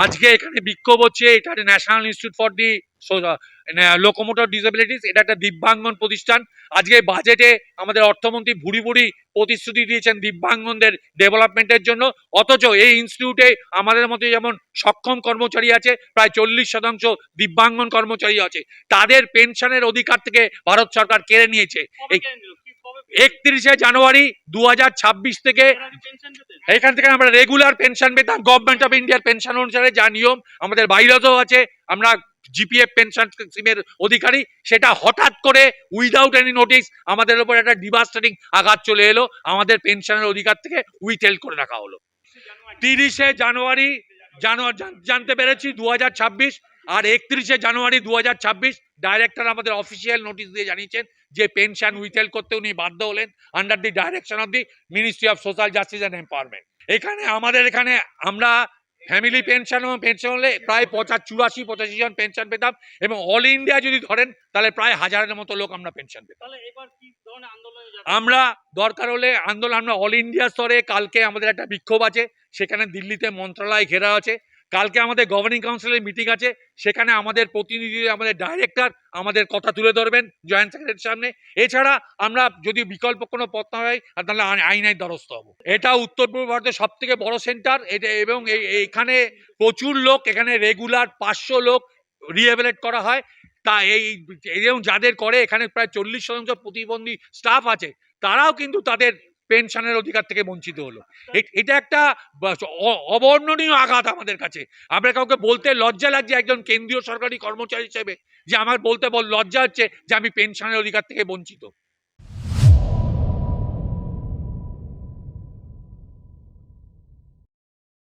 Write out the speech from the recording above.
আজকে এখানে বিক্ষোভ হচ্ছে, এটা national institute for the locomotor disabilities, এটা একটা দিব্যাঙ্গন প্রতিষ্ঠান। আজকে বাজেটে আমাদের অর্থমন্ত্রী ভুরি ভুরি প্রতিশ্রুতি দিয়েছেন দিব্যাঙ্গনদের ডেভেলপমেন্টের জন্য, অথচ এই ইনস্টিটিউটে আমাদের মতো যেমন সক্ষম কর্মচারী আছে, প্রায় 40% দিব্যাঙ্গন কর্মচারী আছে, তাদের পেনশনের অধিকার থেকে ভারত সরকার কেড়ে নিয়েছে। 31শে জানুয়ারি 2026 থেকে এখান থেকে আমরা রেগুলার পেনশন পেতাম গভর্নমেন্ট অফ ইন্ডিয়ার পেনশন অনুসারে, যা নিয়ম আমাদের বাইরেও আছে, আমরা জিপিএফ পেনশন স্কিমের অধিকারী। সেটা হঠাৎ করে উইদাউট এনি নোটিস আমাদের উপর একটা ডিভাস্টেটিং আঘাত চলে এলো, আমাদের পেনশনের অধিকার থেকে উইথহেল্ড করে রাখা হলো। 30শে জানুয়ারি জানতে পেরেছি 2026, আর 31শে জানুয়ারি 2026 ডাইরেক্টর আমাদের অফিসিয়াল নোটিশ দিয়ে জানিয়েছেন যে পেনশন উইথহেল্ড করতে উনি বাধ্য হলেন under the direction of the ministry of social justice and empowerment. আমাদের এখানে আমরা ফ্যামিলি পেনশন এবং পেনশন হলে প্রায় 84-85 জন পেনশন পেতাম, এবং অল ইন্ডিয়া যদি ধরেন তাহলে প্রায় 1000-এর মতো লোক আমরা পেনশন পেতাম। আমরা দরকার হলে আন্দোলন, আমরা অল ইন্ডিয়া স্তরে কালকে আমাদের একটা বিক্ষোভ আছে, সেখানে দিল্লিতে মন্ত্রণালয় ঘেরা আছে, কালকে আমাদের গভর্নিং কাউন্সিলের মিটিং আছে, সেখানে আমাদের প্রতিনিধি, আমাদের ডাইরেক্টর আমাদের কথা তুলে ধরবেন জয়েন্ট সেক্রেটারির সামনে। এছাড়া আমরা যদি বিকল্প কোনো পথ না হয় তাহলে আইনের দ্বারস্থ হবো। এটা উত্তর পূর্ব ভারতের সব থেকে বড় সেন্টার এটা, এবং এখানে প্রচুর লোক, এখানে রেগুলার 500 লোক রিহ্যাবিলিটেট করা হয়। তা এবং যাদের করে এখানে প্রায় 40% প্রতিবন্ধী স্টাফ আছে, তারাও কিন্তু তাদের পেনশনের অধিকার থেকে বঞ্চিত হলো। এটা একটা অবর্ণনীয় আঘাত আমাদের কাছে। আমরা কাউকে বলতে লজ্জা লাগছে একজন কেন্দ্রীয় সরকারি কর্মচারী হিসেবে, যে আমার বলতে লজ্জা হচ্ছে যে আমি পেনশনের অধিকার থেকে বঞ্চিত।